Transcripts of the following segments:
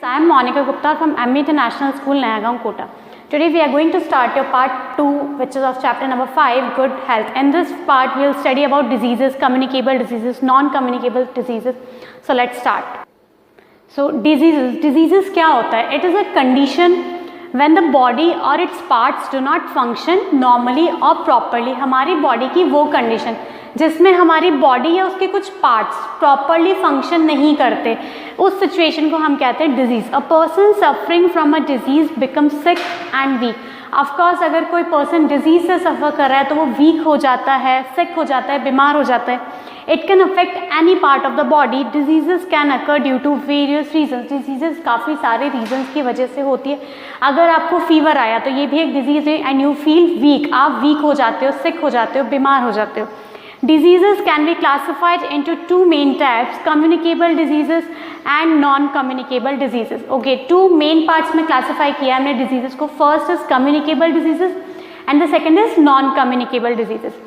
I am Monica Gupta from ME International School, Nayagaon, Kota. Today we are going to start your part 2, which is of chapter number 5, Good Health. In this part, we will study about diseases, communicable diseases, non-communicable diseases. So let's start. So diseases क्या होता है? It is a condition when the body or its parts do not function normally or properly. हमारी body की वो condition जिसमें हमारी body या उसके कुछ पार्ट्स प्रॉपरली फंक्शन नहीं करते, उस सिचुएशन को हम कहते हैं disease. A person suffering from a disease become sick and weak. Of course अगर कोई पर्सन डिजीज़ से सफ़र कर रहा है तो वो वीक हो जाता है, सिक हो जाता है, बीमार हो जाता है. It can affect any part of the body. Disease can occur due to various reasons. Disease काफ़ी सारे रीजन्स की वजह से होती है. अगर आपको फीवर आया तो ये भी एक डिजीज़ है एंड यू फील वीक. आप वीक हो जाते हो, सिक हो जाते हो, बीमार हो जाते हो. Diseases can be classified into two main types, communicable diseases and non-communicable diseases. Okay, two main parts में classify किया हमने diseases को. First is communicable diseases and the second is non-communicable diseases.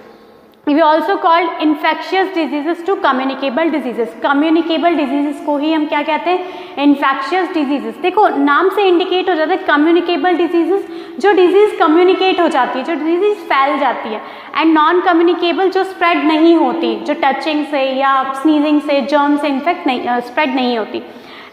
We also called infectious diseases to communicable diseases. Communicable diseases को ही हम क्या कहते हैं? Infectious diseases. देखो नाम से indicate हो जाता है communicable diseases, जो डिजीज़ कम्युनिकेट हो जाती है, जो डिजीज़ फैल जाती है, एंड नॉन कम्युनिकेबल जो स्प्रेड नहीं होती, जो टचिंग से या स्नीजिंग से, जर्म से इन्फेक्ट नहीं स्प्रेड नहीं होती.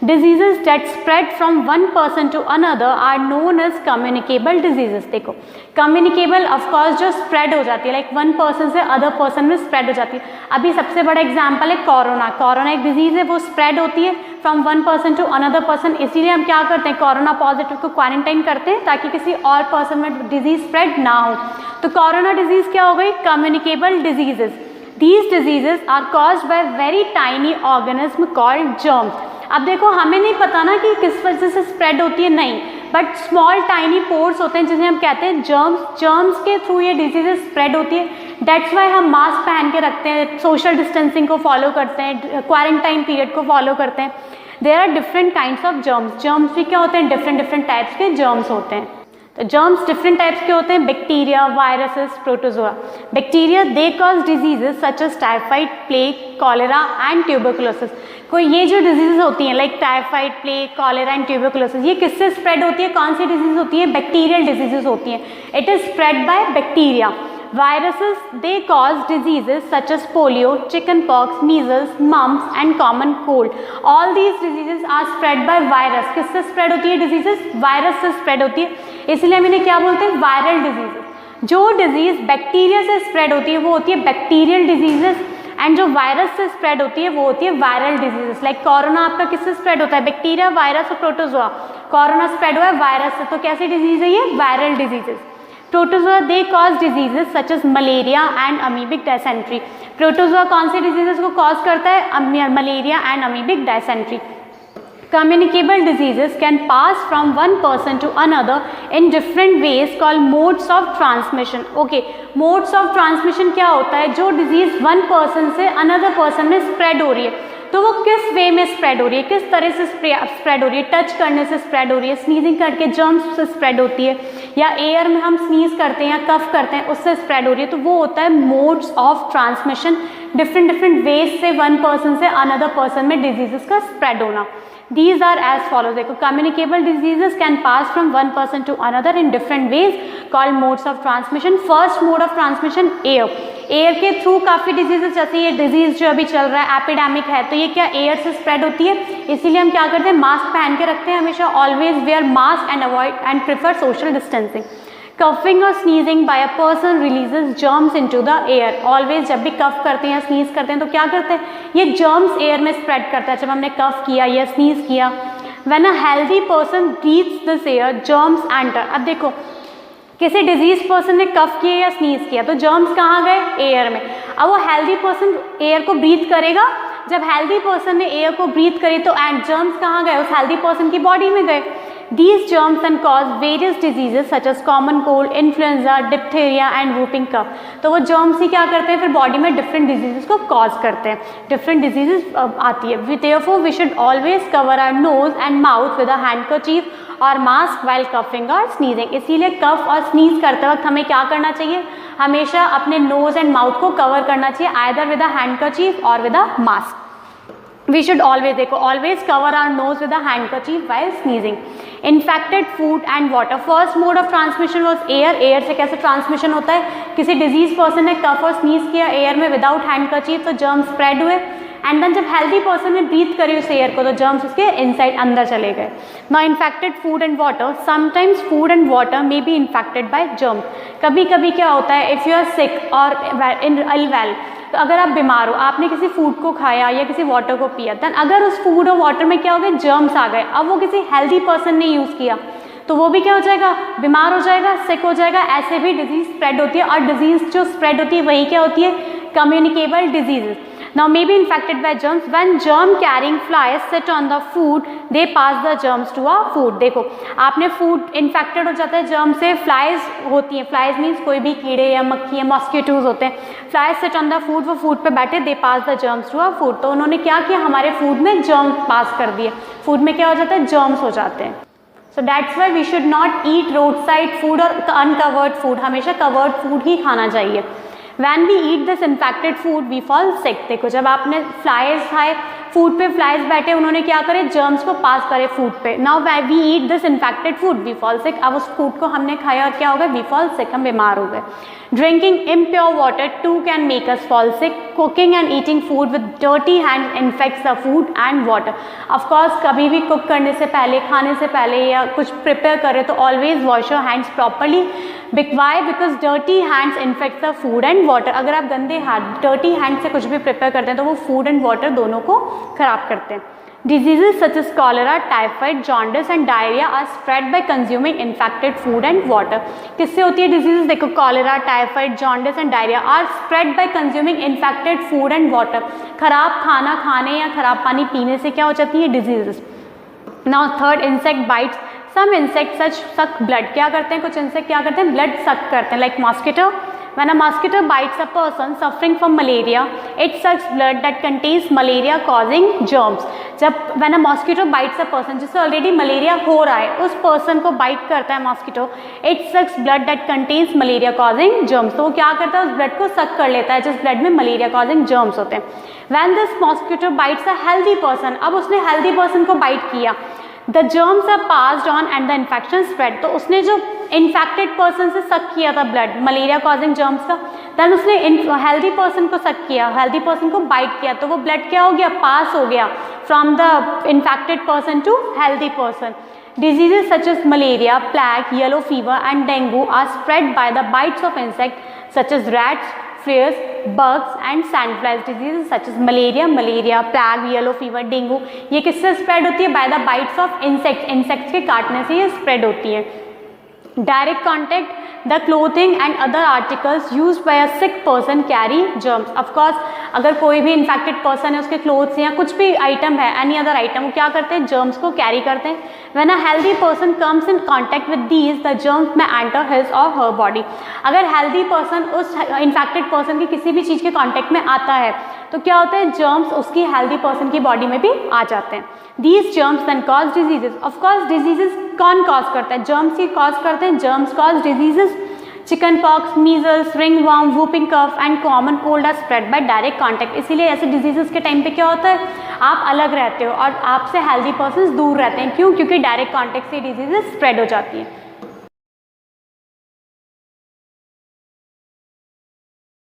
Diseases that spread from one person to another are known as communicable diseases. देखो कम्युनिकेबल ऑफकोर्स जो स्प्रेड हो जाती है, लाइक वन पर्सन से अदर पर्सन में स्प्रेड हो जाती है. अभी सबसे बड़ा एग्जाम्पल है कोरोना. कोरोना एक डिजीज़ है, वो स्प्रेड होती है from one person to another person. इसीलिए हम क्या करते हैं, कोरोना पॉजिटिव को क्वारंटाइन करते हैं ताकि किसी और पर्सन में डिजीज़ स्प्रेड ना हो. तो कोरोना डिजीज़ क्या हो गई? Communicable diseases. These diseases are caused by very tiny organism called germs. अब देखो हमें नहीं पता ना कि किस वजह से स्प्रेड होती है, नहीं, बट स्मॉल टाइनी पोर्स होते हैं जिन्हें हम कहते हैं जर्म्स. जर्म्स के थ्रू ये डिजीजेस स्प्रेड होती है. दैट्स वाई हम मास्क पहन के रखते हैं, सोशल डिस्टेंसिंग को फॉलो करते हैं, क्वारंटाइन पीरियड को फॉलो करते हैं. There are different kinds of germs. Germs भी क्या होते हैं? डिफरेंट टाइप्स के जर्म्स होते हैं. तो जर्म्स डिफरेंट टाइप्स के होते हैं. Bacteria, viruses, protozoa. Bacteria they cause diseases such as typhoid, plague, cholera and tuberculosis. कोई ये जो डिजीजेस होती हैं like typhoid, plague, cholera and tuberculosis, ये किससे स्प्रेड होती है? कौन सी डिजीज होती है? बैक्टीरियल डिजीजेस होती हैं. It is spread by bacteria. Viruses, they cause diseases such as polio, chickenpox, measles, mumps and common cold. All these diseases are spread by virus. किससे spread होती है diseases? वायरस से spread होती है. इसलिए हम इन्हें क्या बोलते हैं? Viral diseases. जो डिजीज बैक्टीरिया से स्प्रेड होती है वो होती है बैक्टीरियल डिजीजेस, एंड जो वायरस से स्प्रेड होती है वो होती है वायरल डिजीजेस. लाइक कोरोना आपका किससे स्प्रेड होता है? बैक्टीरिया, वायरस और प्रोटोजोआ. कोरोना स्प्रेड हुआ है वायरस से, तो कैसी डिजीज है ये? Viral diseases. Protozoa they cause diseases such as malaria and amoebic dysentery. Protozoa कौन से डिजीजेस को कॉज करता है? Malaria and amoebic dysentery. Communicable diseases can pass from one person to another in different ways called modes of transmission. Okay, modes of transmission क्या होता है? जो disease one person से another person में spread हो रही है, तो वो किस वे में स्प्रेड हो रही है, किस तरह से स्प्रेड हो रही है? टच करने से स्प्रेड हो रही है, स्नीजिंग करके जर्म्स से स्प्रेड होती है, या एयर में हम स्नीज करते हैं या कफ करते हैं उससे स्प्रेड हो रही है. तो वो होता है modes of transmission. Different ways से वन पर्सन से अनदर पर्सन में डिजीजेस का स्प्रेड होना. These are as follows. देखो communicable diseases can pass from one person to another in different ways called modes of transmission. First mode of transmission air. Air के through काफ़ी diseases, जैसे ये disease जो अभी चल रहा है एपिडेमिक है, तो ये क्या एयर से स्प्रेड होती है. इसीलिए हम क्या करते हैं? मास्क पहन के रखते हैं हमेशा. Always wear mask and avoid and prefer social distancing. Coughing और sneezing by a person releases germs into the air. Always जब भी कफ करते हैं या स्नीज करते हैं तो क्या करते हैं? ये जर्म्स एयर में स्प्रेड करता है. जब हमने कफ किया या स्नीज किया, when a healthy person breathes this air germs enter. अब देखो किसी डिजीज पर्सन ने कफ किया या स्नीज किया तो जर्म्स कहाँ गए? एयर में. अब वो हेल्दी पर्सन एयर को ब्रीथ करेगा. जब हेल्दी पर्सन ने एयर को ब्रीथ करी तो जर्म्स कहाँ गए? उस हेल्दी पर्सन की बॉडी में गए. These germs can cause various diseases such as common cold, influenza, diphtheria and whooping cough. तो वो germs ही क्या करते हैं? फिर बॉडी में different diseases को cause करते हैं. Different diseases आती है. Therefore, we should always cover our nose and mouth with a handkerchief और मास्क while coughing और sneezing. इसीलिए कफ और स्नीज करते वक्त हमें क्या करना चाहिए? हमेशा अपने नोज एंड माउथ को कवर करना चाहिए, either with a handkerchief और with a mask. We should always, देखो, always cover our nose with a handkerchief while sneezing. Infected food and water. First mode of transmission was air. Air से कैसे transmission होता है, किसी disease person ने कफ और sneeze किया एयर में विदाउट हैंडकरचीफ तो जर्म स्प्रेड हुए, एंड देन जब हेल्दी पर्सन ने ब्रीथ करी उस एयर को तो जर्म्स उसके इनसाइड अंदर चले गए. Now infected food and water. Sometimes food and water may be infected by germs. कभी कभी क्या होता है, इफ़ यू आर सिक और इन अनवेल, तो अगर आप बीमार हो, आपने किसी फूड को खाया या किसी वाटर को पिया, देन अगर उस फूड और वाटर में क्या हो गया, जर्म्स आ गए, अब वो किसी हेल्दी पर्सन ने यूज़ किया तो वो भी क्या हो जाएगा, बीमार हो जाएगा, सिक हो जाएगा. ऐसे भी डिजीज स्प्रेड होती है, और डिजीज जो स्प्रेड होती है वही क्या होती है, communicable diseases. Now may be infected by germs. When germ carrying flies sit on the food, they pass the germs to our food. देखो, आपने फूड इन्फेक्टेड हो जाता है जर्म से, फ्लाइज होती हैं, फ्लाइज मीन्स कोई भी कीड़े या मक्खी या मॉस्किटोज होते हैं. Flies sit on the food, वो फूड पे बैठे, they pass the germs to our food. तो उन्होंने क्या किया, हमारे फूड में जर्म्स पास कर दिए. फूड में क्या हो जाता है, जर्म्स हो जाते हैं. So that's why we should not eat road side food और अनकवर्ड फूड. हमेशा कवर्ड फूड ही खाना चाहिए. When we eat this infected food, we fall sick. देखो, जब आपने फ्लाइज खाए, फूड पे फ्लाइज बैठे, उन्होंने क्या करे, जर्म्स को पास करे फूड पे. Now we eat this infected food, we fall sick. अब उस फूड को हमने खाया और क्या हो गया, वी फॉल सिक, हम बीमार हो गए. Drinking impure water too can make us fall sick. Cooking and eating food with dirty hands infects the food and water. Of course, कभी भी कुक करने से पहले, खाने से पहले या कुछ प्रिपेयर करें तो always wash your hands properly. Why? Because dirty hands infect the food and water. अगर आप गंदे हाथ, dirty hand से कुछ भी प्रिपेयर करते हैं तो वो फूड एंड वाटर दोनों को खराब करते हैं. Diseases such as cholera, typhoid, jaundice and diarrhea are spread by consuming infected food and water. किससे होती है डिजीजेस, देखो, cholera, typhoid, jaundice and diarrhea are spread by consuming infected food and water. खराब खाना खाने या खराब पानी पीने से क्या हो जाती है, diseases. Now third, insect bites. Some insects suck blood. क्या करते हैं, कुछ इंसेक्ट क्या करते हैं, ब्लड सक करते हैं. Like mosquito. When a mosquito bites a person suffering from malaria, it sucks blood that contains malaria causing germs. जब when a mosquito bites a person, जिससे ऑलरेडी मलेरिया हो रहा है, उस पर्सन को बाइट करता है mosquito, it sucks blood that contains malaria causing germs. तो वो क्या करता है, उस ब्लड को सक कर लेता है जिस ब्लड में मलेरिया causing germs होते हैं. When this mosquito bites a healthy person, अब उसने हेल्दी पर्सन को बाइट किया, the germs are passed on and the infection spread. तो उसने जो इन्फेक्टेड पर्सन से सक किया था ब्लड, मलेरिया कॉजिंग जर्म्स का, देन उसने हेल्दी पर्सन को सक किया, हेल्दी पर्सन को बाइट किया, तो वो ब्लड क्या हो गया, पास हो गया from the infected person to healthy person. Diseases such as malaria, plague, yellow fever and dengue are spread by the bites of insects such as rats, fleas, bugs and sandflies. Diseases such as malaria, plague, yellow fever, dengue, ये किससे spread होती है, by the bites of insects. Insects के काटने से ये spread होती है. Direct contact, the clothing and other articles used by a sick person carry germs. Of course, अगर कोई भी infected person है, उसके clothes या कुछ भी item है, any other item, वो क्या करते हैं, germs को carry करते हैं. When a healthy person comes in contact with these, the germs may enter his or her body. अगर healthy person उस infected person की किसी भी चीज़ के contact में आता है तो क्या होता है, germs उसकी healthy person की body में भी आ जाते हैं. These germs then cause diseases. Of course, diseases कौन cause करता है, germs ही cause करते हैं. Germs cause diseases. Chicken pox, measles, ringworm, whooping cough and common cold are spread by direct contact. इसीलिए ऐसे डिजीजेस के टाइम पे क्या होता है, आप अलग रहते हो और आपसे हेल्दी पर्सन्स दूर रहते हैं. क्यों, क्योंकि डायरेक्ट कांटेक्ट से डिजीजेस स्प्रेड हो जाती है.